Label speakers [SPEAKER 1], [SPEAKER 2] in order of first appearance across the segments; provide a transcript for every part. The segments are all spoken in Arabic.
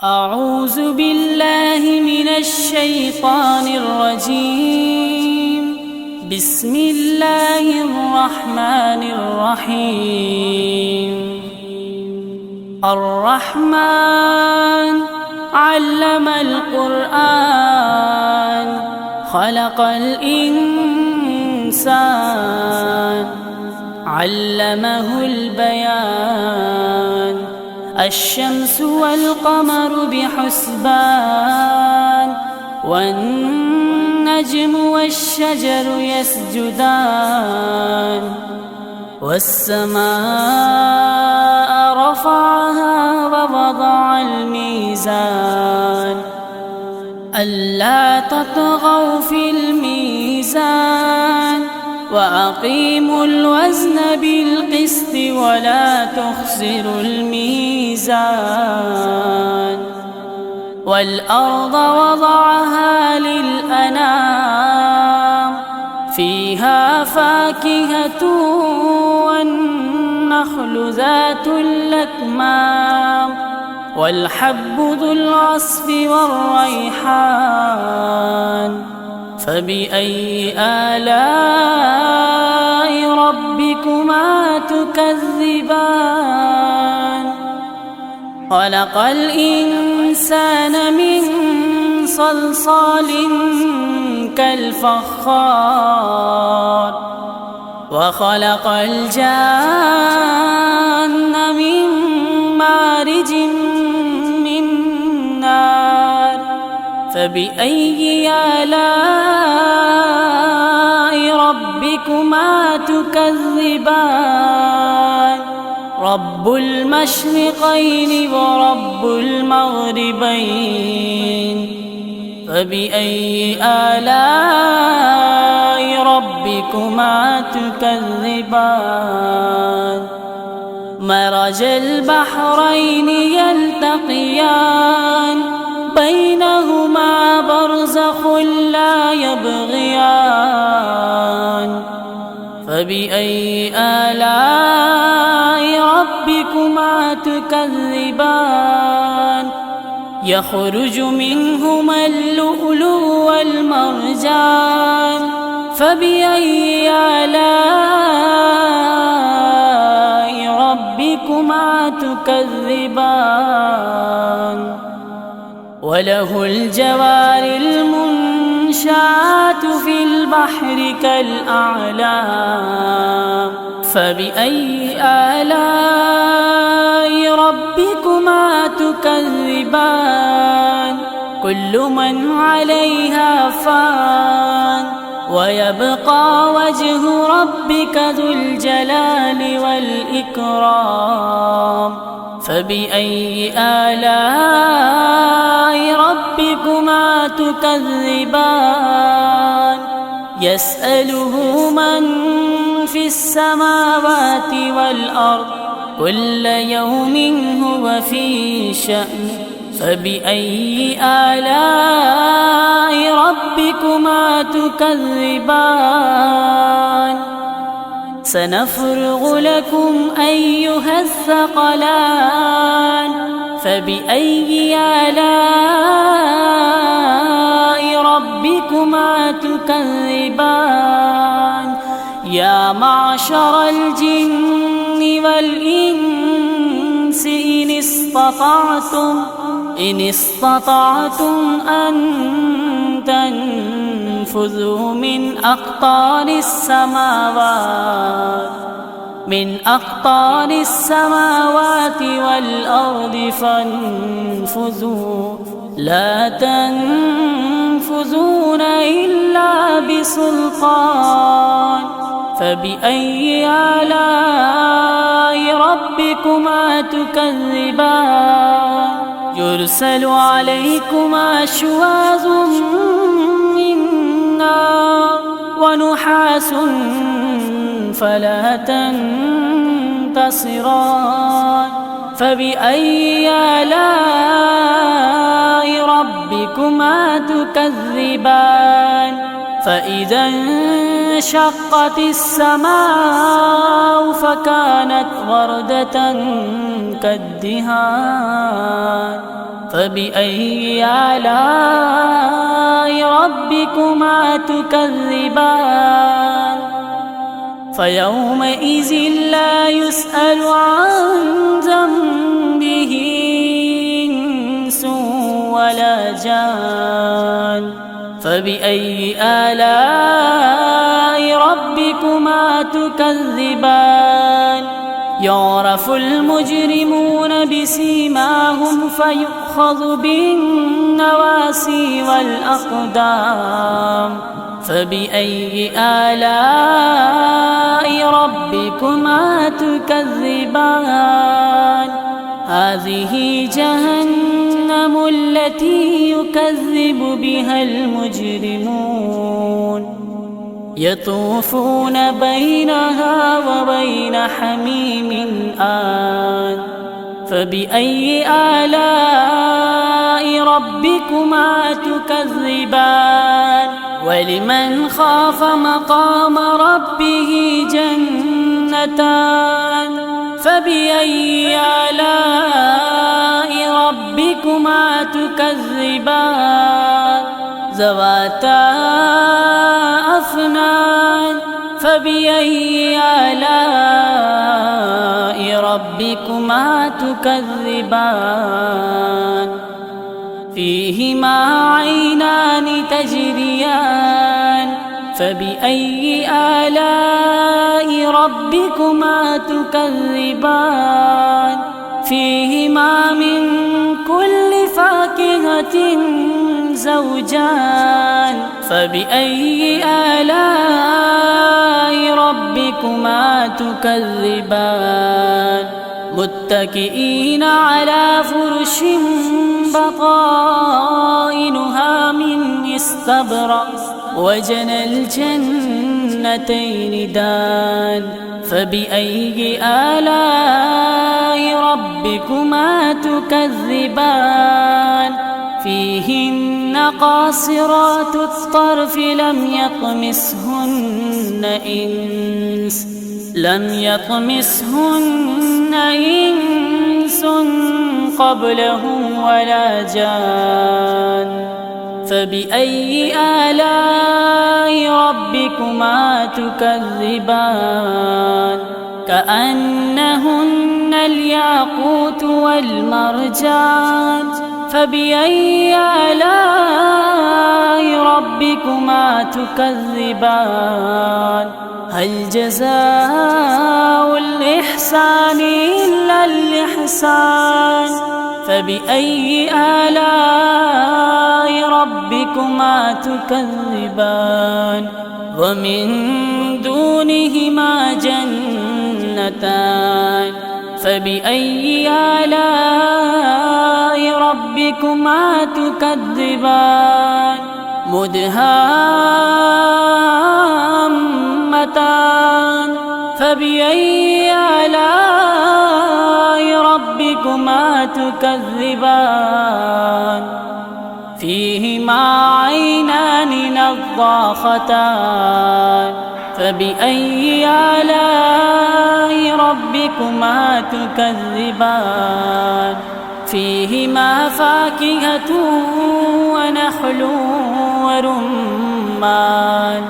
[SPEAKER 1] أعوذ بالله من الشيطان الرجيم. بسم الله الرحمن الرحيم. الرحمن علم القرآن خلق الإنسان علمه البيان. الشمس والقمر بحسبان والنجم والشجر يسجدان. والسماء رفعها ووضع الميزان ألا تطغوا في الميزان وأقيموا الوزن بالقسط ولا تخسروا الميزان. والأرض وضعها للأنام فيها فاكهة والنخل ذات الأكمام والحب ذو العصف والريحان. فبأي آلاء ربكما تكذبان؟ خلق الإنسان من صلصال كالفخار وخلق الجان من مارج من نار. فبأي آلاء ربكما تكذبان؟ رب المشرقين ورب المغربين. فبأي آلاء ربكما تكذبان؟ مرج البحرين يلتقيان بينهما برزخ لا يبغيان. فبأي آلاء ربكما تكذبان؟ يخرج منهما اللؤلؤ والمرجان. فبأي آلاء ربكما تكذبان؟ وله الجوار المنشآت في البحر كالأعلام. فبأي آلاء ربكما تكذبان؟ كل من عليها فان ويبقى وجه ربك ذو الجلال والإكرام. فبأي آلاء ربكما تكذبان؟ يسأله من في السماوات والأرض كل يوم هو في شأن. فبأي آلاء ربكما تكذبان؟ سنفرغ لكم أيها الثقلان. فبأي آلاء ربكما تكذبان؟ يا معشر الجن والإنس إن استطعتم أن تنفذوا من أقطار السماوات والأرض فانفذوا لا تنفذون إلا بسلطان. فبأي آلاء ربكما تكذبان؟ يرسل عليكما شواظ من نار ونحاس فلا تنتصران. فبأي آلاء ربكما تكذبان؟ فإذا انشقت السماء فكانت وردة كالدهان فبأي آلاء ربكما تكذبان فيومئذ لا يسأل عن ذنبه إنس ولا جان فبأي آلاء ربكما تكذبان يعرف المجرمون بسيماهم فيؤخذ بالنواسي والأقدام فبأي آلاء ربكما تكذبان هذه جهنم التي يكذب بها المجرمون يطوفون بينها وبين حميم آن فبأي آلاء ربكما تكذبان ولمن خاف مقام ربه جنتان فبأي آلاء ربكما تكذبان ذواتا أفنان فبأي آلاء ربكما تكذبان فيهما عينان تجريان فبأي آلاء ربكما تكذبان فيهما من كل فاكهة زوجان فبأي آلاء ربكما تكذبان متكئين على فرش بطائنها من استبرق وجنى الجنتين دان فبأي آلاء ربكما تكذبان فيهن قاصرات الطرف لم يطمسهن إنس قبلهم ولا جان فبأي آلاء ربكما تكذبان كأنهن الياقوت والمرجان فبأي آلاء ربكما تكذبان هل جزاء الإحسان إلا الإحسان فبأي آلاء ربكما تكذبان ومن دونهما جنتان فبأي آلاء ربكما تكذبان مدهامتان فبأي آلاء ربكما تكذبان فيهما عينان نضاختان فبأي آلاء ربكما تكذبان فيهما فاكهة ونخل ورمان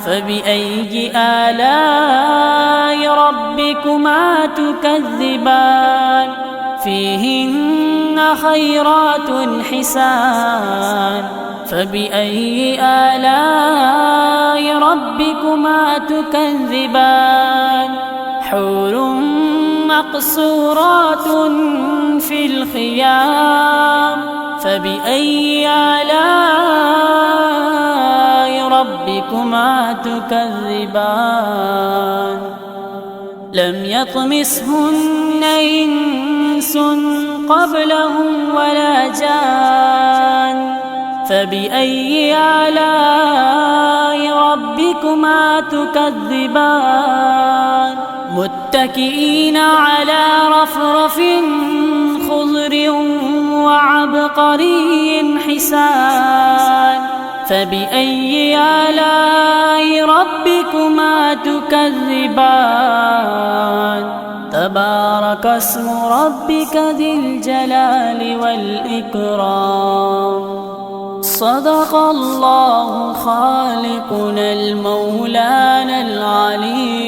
[SPEAKER 1] فبأي آلاء ربكما تكذبان فيهن خيرات حسان فبأي آلاء ربكما تكذبان حور مقصورات في الخيام فبأي آلاء ربكما تكذبان لم يطمسهن إنس قبلهم ولا جان فبأي آلاء ربكما تكذبان متكئين على رفرف خضر وعبقري حسان فبأي آلاء ربكما تكذبان تبارك اسم ربك ذي الجلال والإكرام والإكرام. صدق الله خالقنا المولانا العلي